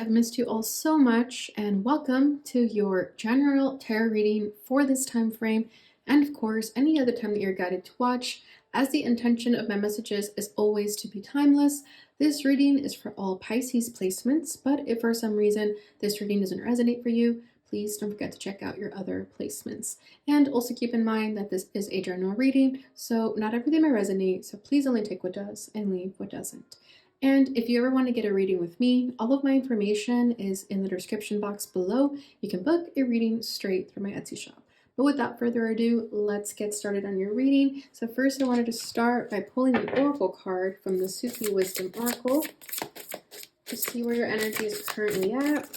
I've missed you all so much, and welcome to your general tarot reading for this time frame, and of course, any other time that you're guided to watch, as the intention of my messages is always to be timeless. This reading is for all Pisces placements, but if for some reason this reading doesn't resonate for you, please don't forget to check out your other placements. And also keep in mind that this is a general reading, so not everything may resonate, so please only take what does and leave what doesn't. And if you ever want to get a reading with me, all of my information is in the description box below. You can book a reading straight through my Etsy shop. But without further ado, let's get started on your reading. So first I wanted to start by pulling an oracle card from the Sufi Wisdom Oracle to see where your energy is currently at.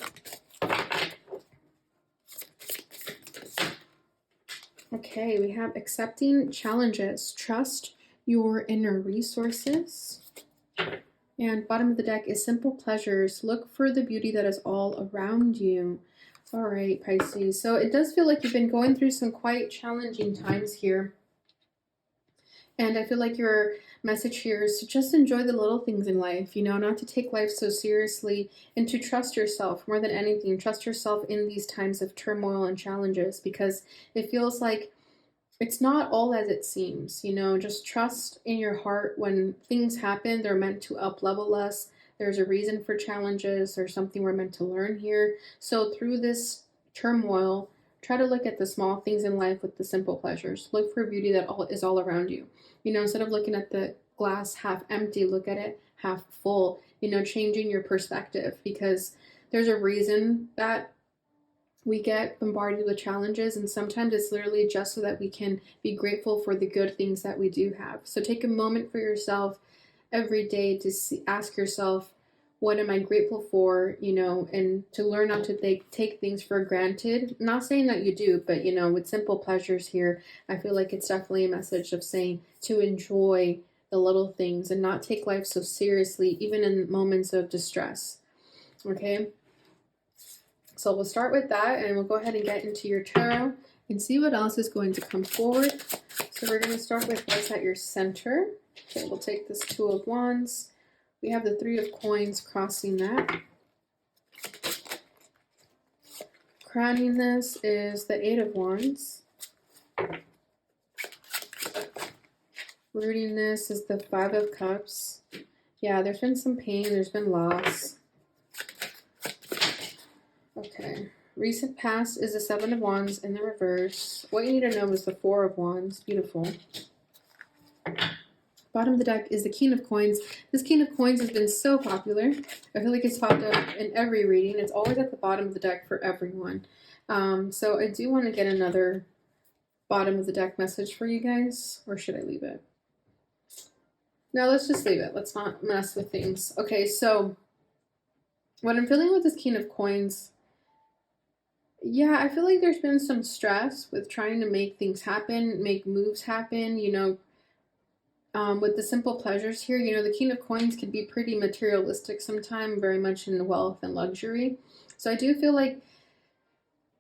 Okay, we have accepting challenges. Trust your inner resources. And bottom of the deck is simple pleasures. Look for the beauty that is all around you. All right, Pisces. So it does feel like you've been going through some quite challenging times here. And I feel like your message here is to just enjoy the little things in life, not to take life so seriously, and to trust yourself more than anything. Trust yourself in these times of turmoil and challenges, because it feels like it's not all as it seems, just trust in your heart. When things happen, they're meant to up-level us. There's a reason for challenges. There's something we're meant to learn here. So through this turmoil, try to look at the small things in life with the simple pleasures. Look for beauty that is all around you. Instead of looking at the glass half empty, look at it half full, changing your perspective, because there's a reason that we get bombarded with challenges, and sometimes it's literally just so that we can be grateful for the good things that we do have. So take a moment for yourself every day to ask yourself, what am I grateful for, and to learn not to take things for granted. Not saying that you do, but, with simple pleasures here, I feel like it's definitely a message of saying to enjoy the little things and not take life so seriously, even in moments of distress. Okay? So we'll start with that, and we'll go ahead and get into your tarot and see what else is going to come forward. So we're going to start with what's at your center. Okay, we'll take this Two of Wands. We have the Three of Coins crossing that. Crowning this is the Eight of Wands. Rooting this is the Five of Cups. Yeah, there's been some pain, there's been loss. Okay, recent past is the Seven of Wands in the reverse. What you need to know is the Four of Wands. Beautiful. Bottom of the deck is the King of Coins. This King of Coins has been so popular. I feel like it's popped up in every reading. It's always at the bottom of the deck for everyone. So I do want to get another bottom of the deck message for you guys, or should I leave it? No, let's just leave it. Let's not mess with things. Okay, so what I'm feeling with this King of Coins, yeah, I feel like there's been some stress with trying to make things happen, make moves happen, with the simple pleasures here. The King of Coins can be pretty materialistic sometimes, very much in wealth and luxury. So I do feel like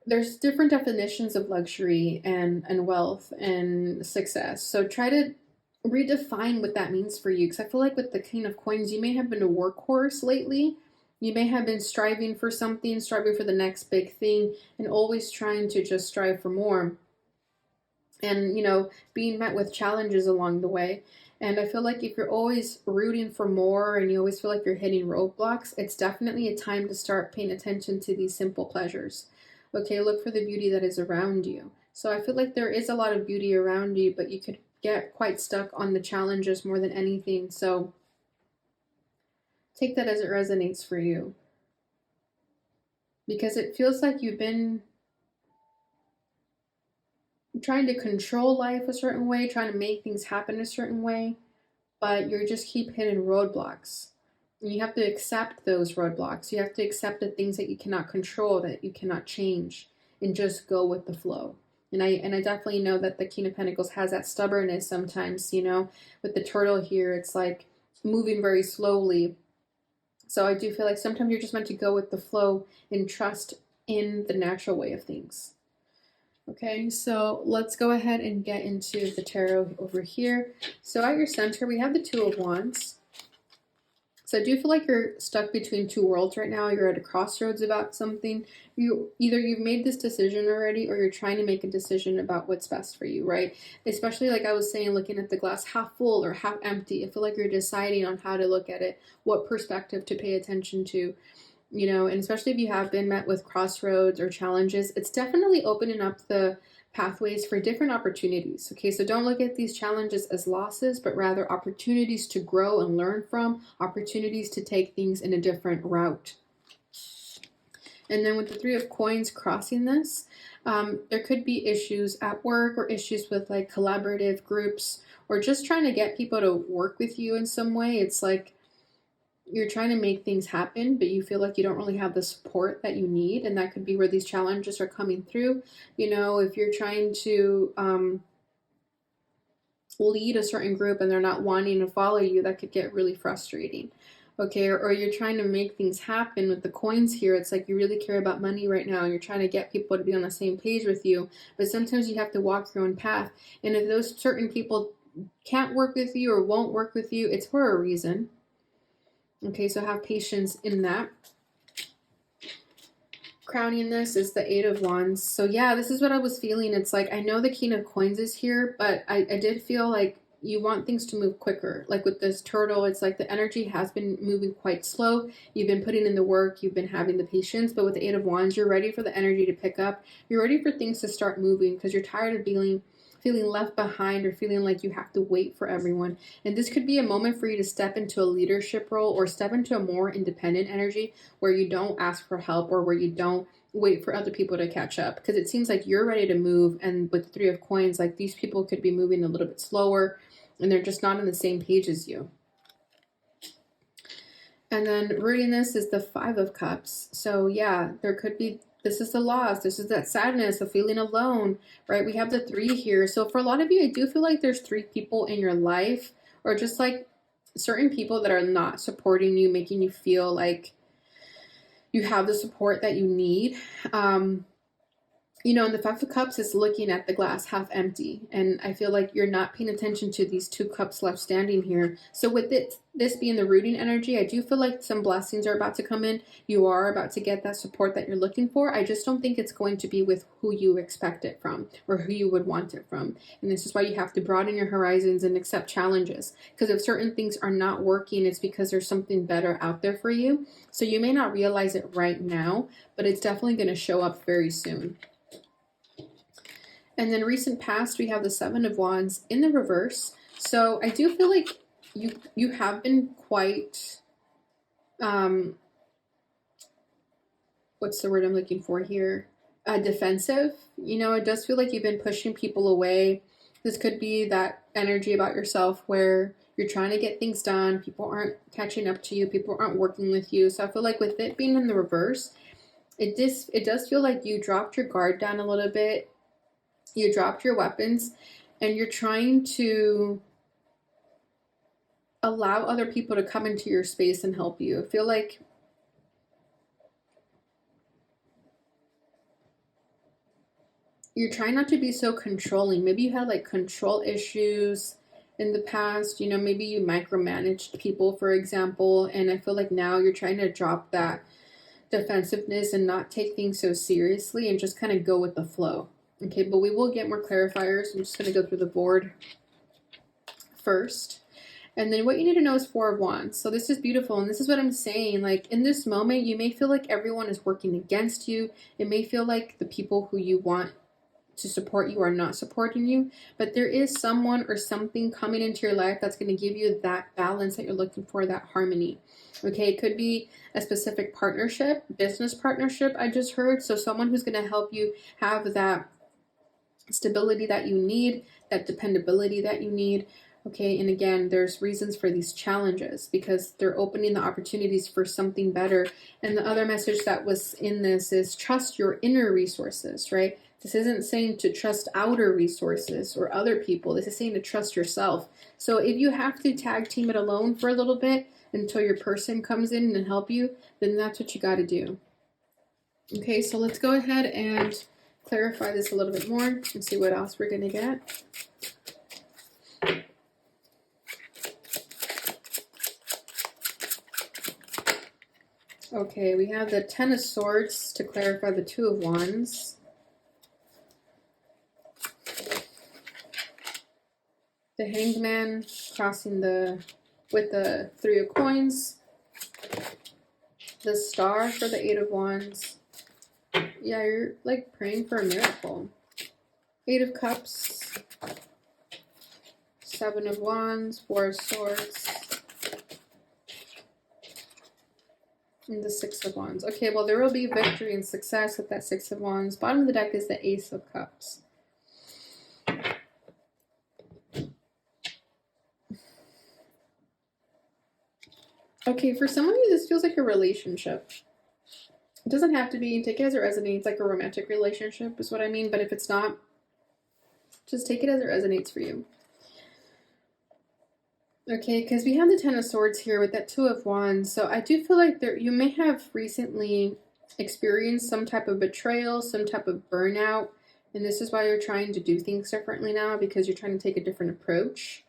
there's different definitions of luxury and wealth and success. So try to redefine what that means for you, because I feel like with the King of Coins, you may have been a workhorse lately. You may have been striving for something, striving for the next big thing, and always trying to just strive for more. And, being met with challenges along the way. And I feel like if you're always rooting for more and you always feel like you're hitting roadblocks, it's definitely a time to start paying attention to these simple pleasures. Okay, look for the beauty that is around you. So I feel like there is a lot of beauty around you, but you could get quite stuck on the challenges more than anything. So take that as it resonates for you, because it feels like you've been trying to control life a certain way, trying to make things happen a certain way, but you just keep hitting roadblocks. And you have to accept those roadblocks. You have to accept the things that you cannot control, that you cannot change, and just go with the flow. And I definitely know that the King of Pentacles has that stubbornness sometimes, with the turtle here, it's like moving very slowly. So I do feel like sometimes you're just meant to go with the flow and trust in the natural way of things. Okay, so let's go ahead and get into the tarot over here. So at your center, we have the Two of Wands. So I do feel like you're stuck between two worlds right now. You're at a crossroads about something. You've made this decision already, or you're trying to make a decision about what's best for you, right? Especially like I was saying, looking at the glass half full or half empty. I feel like you're deciding on how to look at it, what perspective to pay attention to, and especially if you have been met with crossroads or challenges, it's definitely opening up the pathways for different opportunities. Okay, so don't look at these challenges as losses, but rather opportunities to grow and learn from, opportunities to take things in a different route. And then with the Three of Coins crossing this, there could be issues at work or issues with like collaborative groups or just trying to get people to work with you in some way. It's like you're trying to make things happen, but you feel like you don't really have the support that you need. And that could be where these challenges are coming through. If you're trying to lead a certain group and they're not wanting to follow you, that could get really frustrating. Okay, or you're trying to make things happen with the coins here. It's like you really care about money right now and you're trying to get people to be on the same page with you. But sometimes you have to walk your own path. And if those certain people can't work with you or won't work with you, it's for a reason. Okay, so have patience in that. Crowning this is the Eight of Wands. So yeah, this is what I was feeling. It's like, I know the King of Coins is here, but I did feel like you want things to move quicker. Like with this turtle, it's like the energy has been moving quite slow. You've been putting in the work, you've been having the patience, but with the Eight of Wands, you're ready for the energy to pick up. You're ready for things to start moving because you're tired of feeling left behind or feeling like you have to wait for everyone. And this could be a moment for you to step into a leadership role or step into a more independent energy where you don't ask for help or where you don't wait for other people to catch up, because it seems like you're ready to move. And with the Three of Coins, like these people could be moving a little bit slower and they're just not on the same page as you. And then rooting this is the Five of Cups. So yeah, there could be, this is the loss. This is that sadness of feeling alone, right? We have the three here. So for a lot of you, I do feel like there's three people in your life, or just like certain people that are not supporting you, making you feel like you have the support that you need. And the Five of Cups is looking at the glass half empty. And I feel like you're not paying attention to these two cups left standing here. So with this being the rooting energy, I do feel like some blessings are about to come in. You are about to get that support that you're looking for. I just don't think it's going to be with who you expect it from or who you would want it from. And this is why you have to broaden your horizons and accept challenges. Because if certain things are not working, it's because there's something better out there for you. So you may not realize it right now, but it's definitely going to show up very soon. And then recent past, we have the Seven of Wands in the reverse. So I do feel like you have been quite, what's the word I'm looking for here? Defensive. It does feel like you've been pushing people away. This could be that energy about yourself where you're trying to get things done. People aren't catching up to you. People aren't working with you. So I feel like with it being in the reverse, it does feel like you dropped your guard down a little bit. You dropped your weapons and you're trying to allow other people to come into your space and help you. I feel like you're trying not to be so controlling. Maybe you had like control issues in the past. Maybe you micromanaged people, for example. And I feel like now you're trying to drop that defensiveness and not take things so seriously and just kind of go with the flow. Okay, but we will get more clarifiers. I'm just going to go through the board first. And then what you need to know is Four of Wands. So this is beautiful. And this is what I'm saying. Like in this moment, you may feel like everyone is working against you. It may feel like the people who you want to support you are not supporting you. But there is someone or something coming into your life that's going to give you that balance that you're looking for, that harmony. Okay, it could be a specific partnership, business partnership, I just heard. So someone who's going to help you have that stability that you need, that dependability that you need. Okay, and again, there's reasons for these challenges because they're opening the opportunities for something better. And the other message that was in this is trust your inner resources, right? This isn't saying to trust outer resources or other people. This is saying to trust yourself. So if you have to tag team it alone for a little bit until your person comes in and help you, then that's what you got to do. Okay, so let's go ahead and clarify this a little bit more and see what else we're going to get. Okay, we have the Ten of Swords to clarify the Two of Wands. The Hanged Man crossing with the Three of Coins. The Star for the Eight of Wands. Yeah, you're like praying for a miracle. Eight of Cups. Seven of Wands. Four of Swords. And the Six of Wands. Okay, well, there will be victory and success with that Six of Wands. Bottom of the deck is the Ace of Cups. Okay, for some of you, this feels like a relationship. It doesn't have to be. Take it as it resonates, like a romantic relationship is what I mean. But if it's not, just take it as it resonates for you. Okay, because we have the Ten of Swords here with that Two of Wands. So I do feel like you may have recently experienced some type of betrayal, some type of burnout. And this is why you're trying to do things differently now, because you're trying to take a different approach.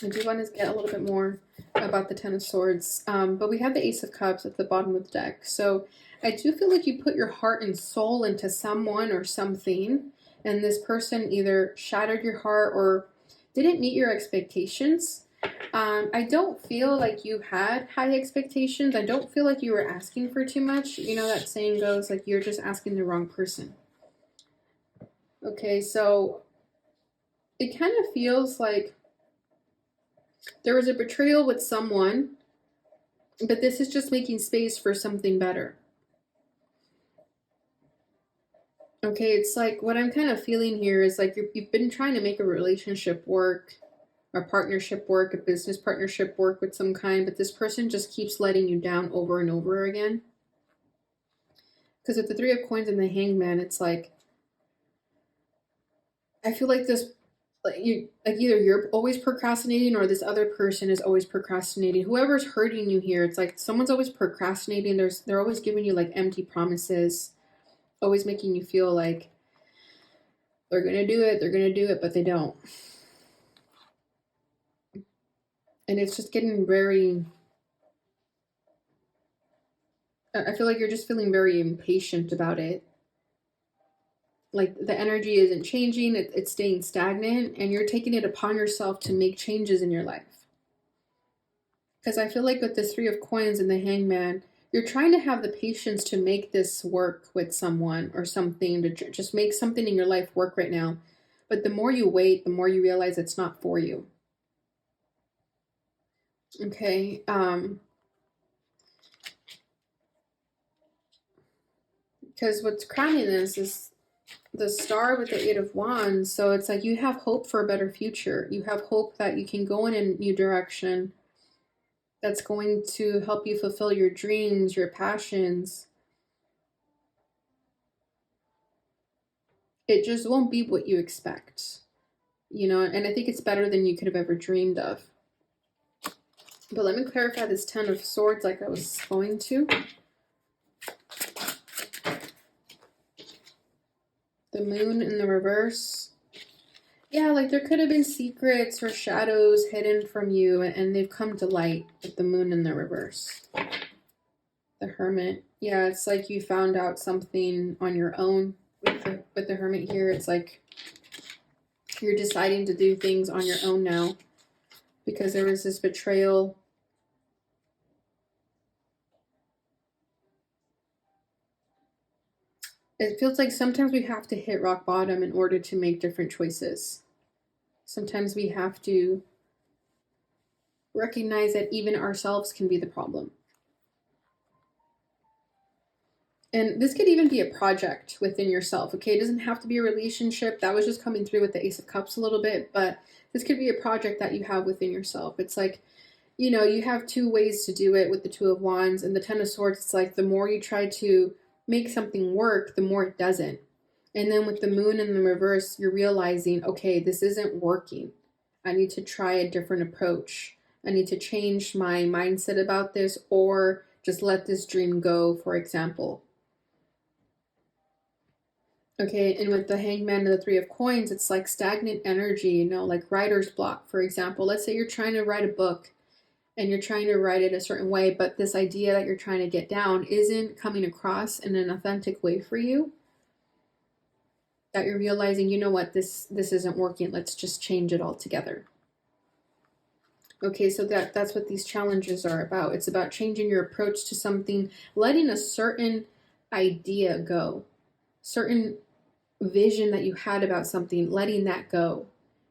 I do want to get a little bit more about the Ten of Swords. But we have the Ace of Cups at the bottom of the deck. So I do feel like you put your heart and soul into someone or something. And this person either shattered your heart or didn't meet your expectations. I don't feel like you had high expectations. I don't feel like you were asking for too much. You know, that saying goes, like, you're just asking the wrong person. Okay, so it kind of feels like there was a betrayal with someone, but this is just making space for something better. Okay, it's like what I'm kind of feeling here is like you've been trying to make a relationship work, a partnership work, a business partnership work with some kind, but this person just keeps letting you down over and over again. Because with the Three of Coins and the Hanged Man, it's like, I feel like this, like either you're always procrastinating or this other person is always procrastinating. Whoever's hurting you here, it's like someone's always procrastinating. They're always giving you like empty promises, always making you feel like they're gonna do it, but they don't. And it's just getting very, I feel like you're just feeling very impatient about it. Like the energy isn't changing, it's staying stagnant, and you're taking it upon yourself to make changes in your life. Because I feel like with the Three of Coins and the Hanged Man, you're trying to have the patience to make this work with someone or something, to just make something in your life work right now. But the more you wait, the more you realize it's not for you. Okay. Because what's crowning this is the Star with the Eight of Wands. So it's like you have hope for a better future. You have hope that you can go in a new direction that's going to help you fulfill your dreams, your passions. It just won't be what you expect, you know, and I think it's better than you could have ever dreamed of. But let me clarify this Ten of Swords like I was going to. The Moon in the reverse. Yeah, like there could have been secrets or shadows hidden from you, and they've come to light with the Moon in the reverse. The Hermit. Yeah, it's like you found out something on your own with the Hermit here. It's like you're deciding to do things on your own now because there was this betrayal. It feels like sometimes we have to hit rock bottom in order to make different choices. Sometimes we have to recognize that even ourselves can be the problem. And this could even be a project within yourself, okay? It doesn't have to be a relationship. That was just coming through with the Ace of Cups a little bit, but this could be a project that you have within yourself. It's like, you know, you have two ways to do it with the Two of Wands and the Ten of Swords. It's like the more you try to make something work, the more it doesn't. And then with the Moon in the reverse, you're realizing, okay, this isn't working. I need to try a different approach. I need to change my mindset about this or just let this dream go, for example. Okay, and with the Hanged Man and the Three of Coins, it's like stagnant energy, you know, like writer's block, for example. Let's say you're trying to write a book and you're trying to write it a certain way, but this idea that you're trying to get down isn't coming across in an authentic way for you, that you're realizing, you know what, this isn't working, let's just change it all together. Okay, so that's what these challenges are about. It's about changing your approach to something, letting a certain idea go, certain vision that you had about something, letting that go,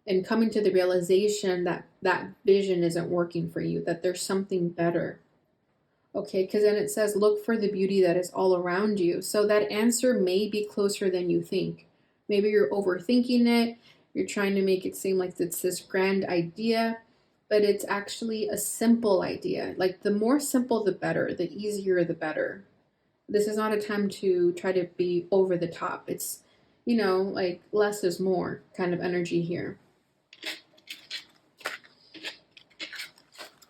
and coming to the realization that that vision isn't working for you, that there's something better. Okay, because then it says, look for the beauty that is all around you. So that answer may be closer than you think. Maybe you're overthinking it. You're trying to make it seem like it's this grand idea, but it's actually a simple idea. Like the more simple, the better. The easier, the better. This is not a time to try to be over the top. It's, you know, like less is more kind of energy here.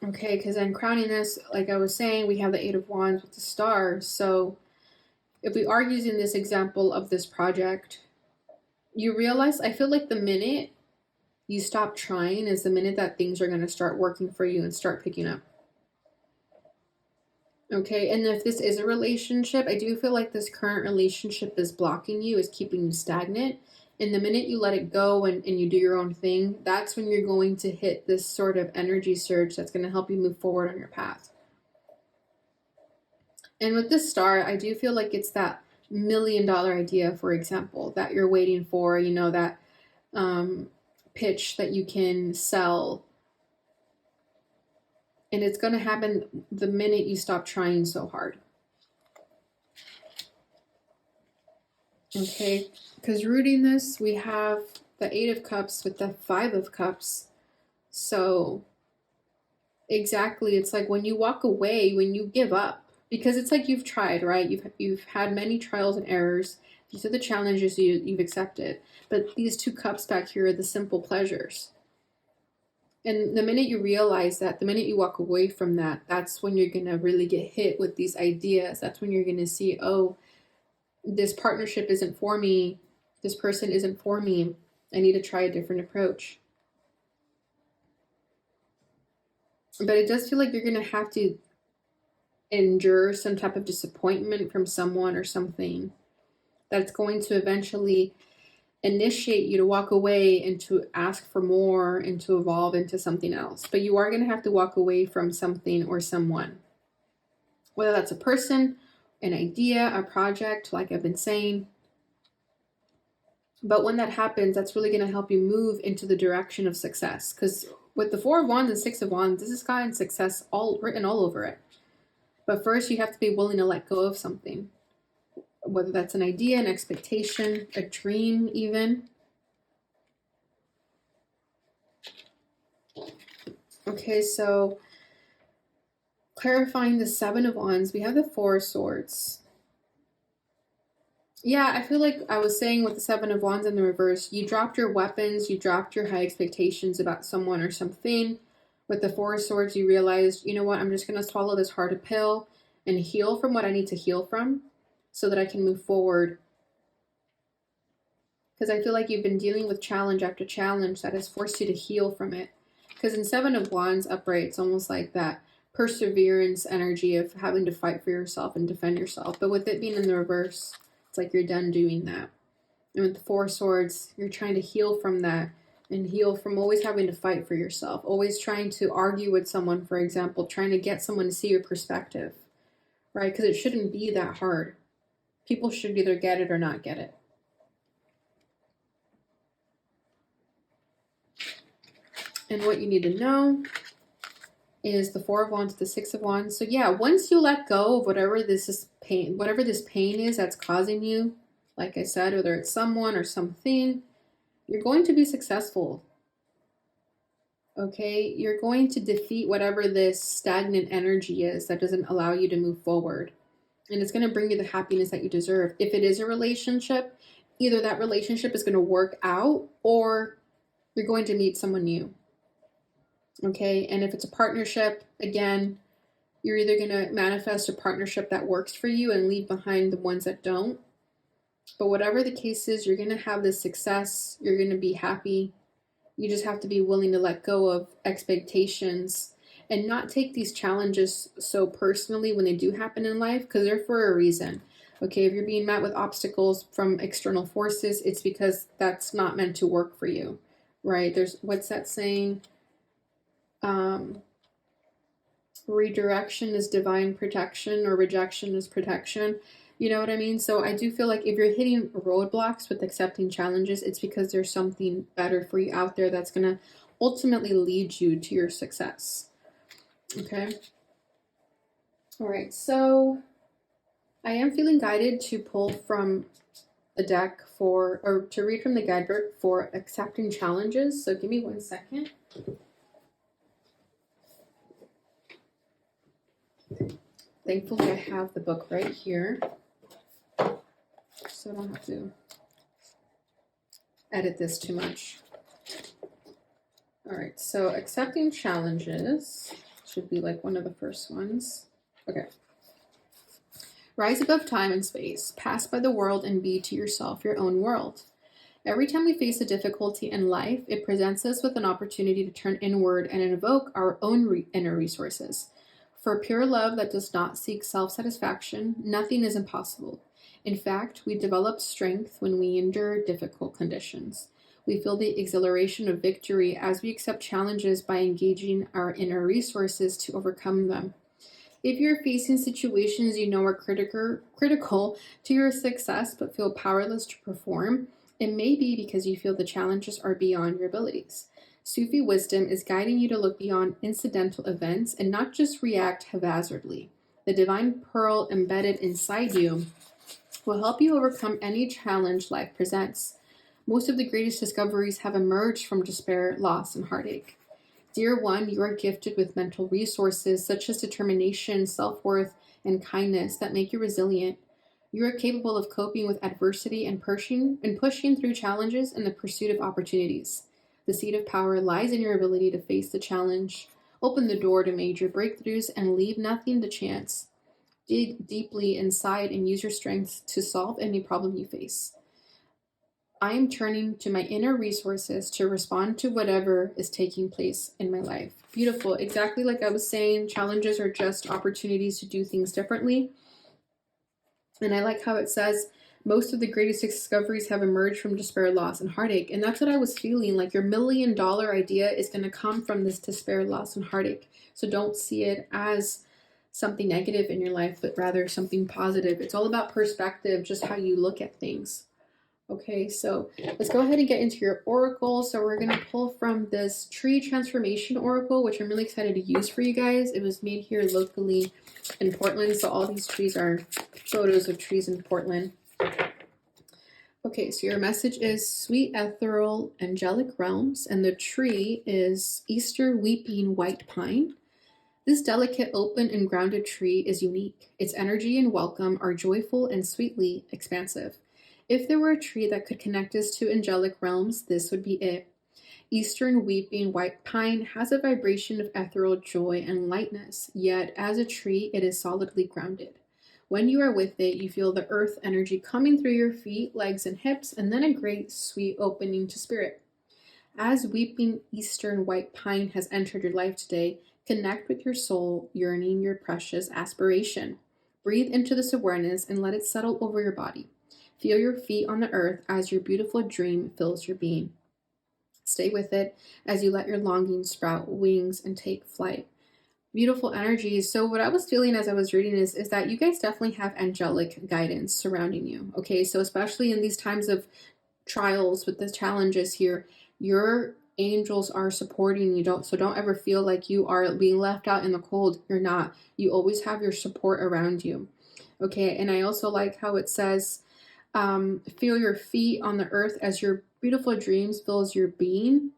Okay, because then crowning this, like I was saying, we have the Eight of Wands with the Star. So if we are using this example of this project, you realize, I feel like the minute you stop trying is the minute that things are going to start working for you and start picking up. Okay, and if this is a relationship, I do feel like this current relationship is blocking you, is keeping you stagnant. And the minute you let it go and you do your own thing, that's when you're going to hit this sort of energy surge that's going to help you move forward on your path. And with this Star, I do feel like it's that $1 million idea, for example, that you're waiting for, you know, that pitch that you can sell. And it's going to happen the minute you stop trying so hard. Okay, because rooting this, we have the Eight of Cups with the Five of Cups. So exactly, it's like when you walk away, when you give up, because it's like you've tried, right? You've had many trials and errors. These are the challenges you've accepted. But these two cups back here are the simple pleasures. And the minute you realize that, the minute you walk away from that, that's when you're going to really get hit with these ideas. That's when you're going to see, oh, this partnership isn't for me. This person isn't for me. I need to try a different approach. But it does feel like you're going to have to endure some type of disappointment from someone or something that's going to eventually initiate you to walk away and to ask for more and to evolve into something else. But you are going to have to walk away from something or someone, whether that's a person, an idea, a project, like I've been saying. But when that happens, that's really going to help you move into the direction of success. Because with the Four of Wands and Six of Wands, this has gotten success all written all over it. But first, you have to be willing to let go of something, whether that's an idea, an expectation, a dream even. Okay, so clarifying the Seven of Wands, we have the Four of Swords. Yeah, I feel like I was saying with the Seven of Wands in the reverse, you dropped your weapons, you dropped your high expectations about someone or something. With the Four of Swords, you realized, you know what, I'm just going to swallow this hard pill and heal from what I need to heal from so that I can move forward. Because I feel like you've been dealing with challenge after challenge that has forced you to heal from it. Because in Seven of Wands upright, it's almost like that perseverance energy of having to fight for yourself and defend yourself. But with it being in the reverse, it's like you're done doing that. And with the Four of Swords, you're trying to heal from that and heal from always having to fight for yourself, always trying to argue with someone, for example, trying to get someone to see your perspective, right? Because it shouldn't be that hard. People should either get it or not get it. And what you need to know is the Four of Wands, the Six of Wands. So yeah, once you let go of whatever this pain is that's causing you, like I said, whether it's someone or something, you're going to be successful. Okay, you're going to defeat whatever this stagnant energy is that doesn't allow you to move forward. And it's going to bring you the happiness that you deserve. If it is a relationship, either that relationship is going to work out or you're going to meet someone new. Okay, and if it's a partnership, again, you're either going to manifest a partnership that works for you and leave behind the ones that don't. But whatever the case is, you're going to have this success. You're going to be happy. You just have to be willing to let go of expectations and not take these challenges so personally when they do happen in life, because they're for a reason. Okay, if you're being met with obstacles from external forces, it's because that's not meant to work for you, right? There's, what's that saying? Redirection is divine protection, or rejection is protection. You know what I mean? So I do feel like if you're hitting roadblocks with accepting challenges, it's because there's something better for you out there that's going to ultimately lead you to your success. Okay. All right. So I am feeling guided to pull from the deck for, or to read from the guidebook for accepting challenges. So give me 1 second. Thankfully, I have the book right here, so I don't have to edit this too much. All right, so accepting challenges should be like one of the first ones. Okay. Rise above time and space, pass by the world, and be to yourself your own world. Every time we face a difficulty in life, it presents us with an opportunity to turn inward and invoke our own inner resources. For pure love that does not seek self-satisfaction, nothing is impossible. In fact, we develop strength when we endure difficult conditions. We feel the exhilaration of victory as we accept challenges by engaging our inner resources to overcome them. If you're facing situations you know are critical to your success but feel powerless to perform, it may be because you feel the challenges are beyond your abilities. Sufi wisdom is guiding you to look beyond incidental events and not just react haphazardly. The divine pearl embedded inside you will help you overcome any challenge life presents. Most of the greatest discoveries have emerged from despair, loss, and heartache. Dear one, you are gifted with mental resources such as determination, self-worth, and kindness that make you resilient. You are capable of coping with adversity and pushing through challenges in the pursuit of opportunities. The seed of power lies in your ability to face the challenge, open the door to major breakthroughs, and leave nothing to chance. Dig deeply inside and use your strengths to solve any problem you face. I am turning to my inner resources to respond to whatever is taking place in my life. Beautiful. Exactly like I was saying, challenges are just opportunities to do things differently. And I like how it says, most of the greatest discoveries have emerged from despair, loss, and heartache. And that's what I was feeling, like your $1 million idea is going to come from this despair, loss, and heartache. So don't see it as something negative in your life, but rather something positive. It's all about perspective, just how you look at things. Okay, so let's go ahead and get into your oracle. So we're going to pull from this tree transformation oracle, which I'm really excited to use for you guys. It was made here locally in Portland. So all these trees are photos of trees in Portland. Okay, so your message is sweet, ethereal, angelic realms, and the tree is Easter weeping white pine. This delicate, open, and grounded tree is unique. Its energy and welcome are joyful and sweetly expansive. If there were a tree that could connect us to angelic realms, this would be it. Eastern weeping white pine has a vibration of ethereal joy and lightness, yet as a tree, it is solidly grounded. When you are with it, you feel the earth energy coming through your feet, legs, and hips, and then a great, sweet opening to spirit. As weeping Eastern white pine has entered your life today, connect with your soul, yearning your precious aspiration. Breathe into this awareness and let it settle over your body. Feel your feet on the earth as your beautiful dream fills your being. Stay with it as you let your longing sprout wings and take flight. Beautiful energies. So what I was feeling as I was reading is that you guys definitely have angelic guidance surrounding you. Okay, so especially in these times of trials with the challenges here, your angels are supporting you. Don't ever feel like you are being left out in the cold. You're not. You always have your support around you. Okay, and I also like how it says, feel your feet on the earth as your beautiful dreams fills your being.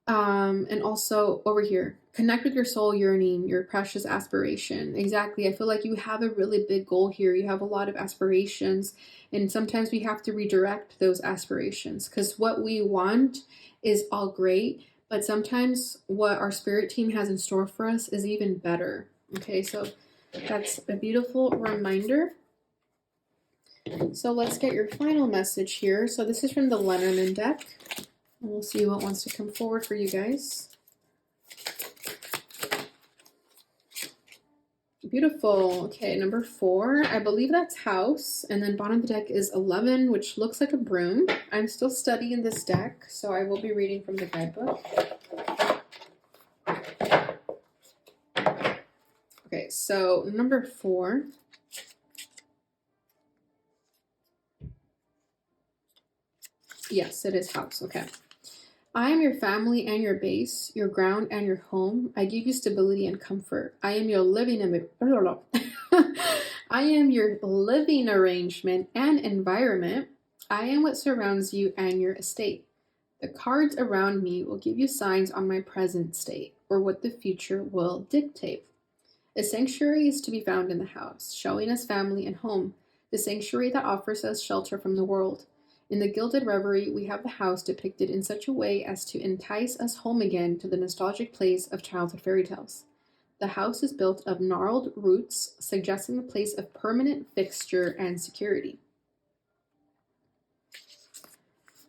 And also over here, connect with your soul yearning, your precious aspiration. Exactly. I feel like you have a really big goal here. You have a lot of aspirations, and sometimes we have to redirect those aspirations, because what we want is all great, but sometimes what our spirit team has in store for us is even better. Okay, so that's a beautiful reminder. So let's get your final message here. So this is from the Lenormand deck. And we'll see what wants to come forward for you guys. Beautiful. Okay, number 4. I believe that's house. And then bottom of the deck is 11, which looks like a broom. I'm still studying this deck, so I will be reading from the guidebook. Okay, so number 4. Yes, it is house. Okay. I am your family and your base, your ground and your home. I give you stability and comfort. I am your I am your living arrangement and environment. I am what surrounds you and your estate. The cards around me will give you signs on my present state or what the future will dictate. A sanctuary is to be found in the house, showing us family and home, the sanctuary that offers us shelter from the world. In the Gilded Reverie, we have the house depicted in such a way as to entice us home again to the nostalgic place of childhood fairy tales. The house is built of gnarled roots, suggesting the place of permanent fixture and security.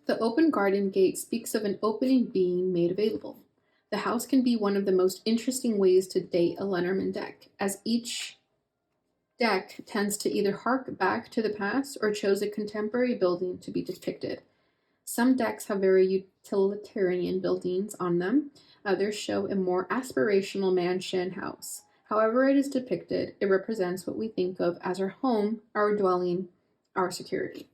The open garden gate speaks of an opening being made available. The house can be one of the most interesting ways to date a Lenormand deck, as each deck tends to either hark back to the past or chose a contemporary building to be depicted. Some decks have very utilitarian buildings on them. Others show a more aspirational mansion house. However it is depicted, it represents what we think of as our home, our dwelling, our security.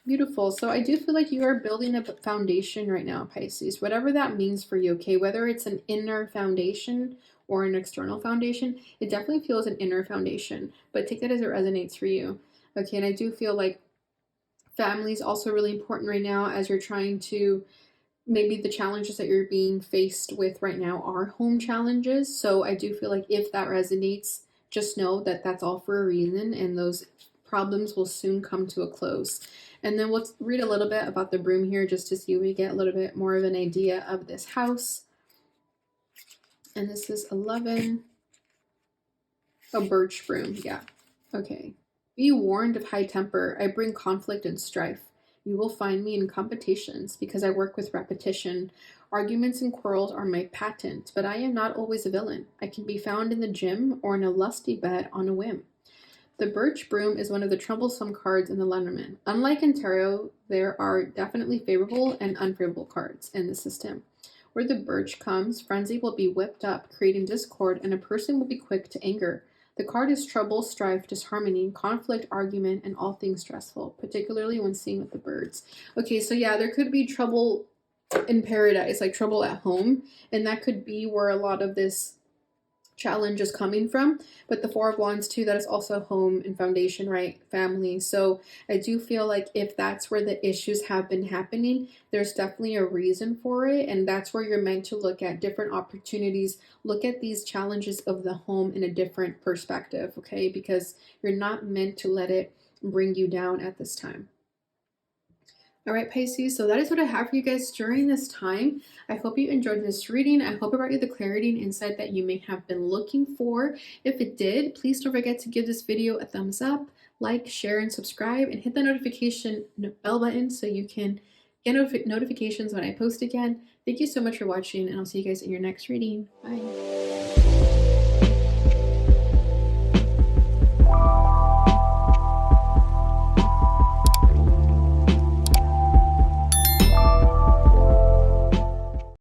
Beautiful. So I do feel like you are building a foundation right now, Pisces, whatever that means for you, okay? Whether it's an inner foundation or an external foundation, it definitely feels an inner foundation, but take that as it resonates for you. Okay, and I do feel like family is also really important right now as you're trying to, maybe the challenges that you're being faced with right now are home challenges. So I do feel like if that resonates, just know that that's all for a reason and those problems will soon come to a close. And then let's read a little bit about the broom here just to see if we get a little bit more of an idea of this house. And this is 11. Oh, birch broom. Yeah. Okay. Be warned of high temper. I bring conflict and strife. You will find me in competitions because I work with repetition. Arguments and quarrels are my patent, but I am not always a villain. I can be found in the gym or in a lusty bed on a whim. The birch broom is one of the troublesome cards in the Lenormand. Unlike in tarot, there are definitely favorable and unfavorable cards in the system. Where the birch comes, frenzy will be whipped up, creating discord, and a person will be quick to anger. The card is trouble, strife, disharmony, conflict, argument, and all things stressful, particularly when seen with the birds. Okay, so yeah, there could be trouble in paradise, like trouble at home, and that could be where a lot of this challenge is coming from. But the Four of Wands too, that is also home and foundation, right? Family. So I do feel like if that's where the issues have been happening, there's definitely a reason for it, and that's where you're meant to look at different opportunities, look at these challenges of the home in a different perspective, okay? Because you're not meant to let it bring you down at this time. All right, Pisces, so that is what I have for you guys during this time. I hope you enjoyed this reading. I hope it brought you the clarity and insight that you may have been looking for. If it did, please don't forget to give this video a thumbs up, like, share, and subscribe, and hit the notification bell button so you can get notifications when I post again. Thank you so much for watching, and I'll see you guys in your next reading. Bye.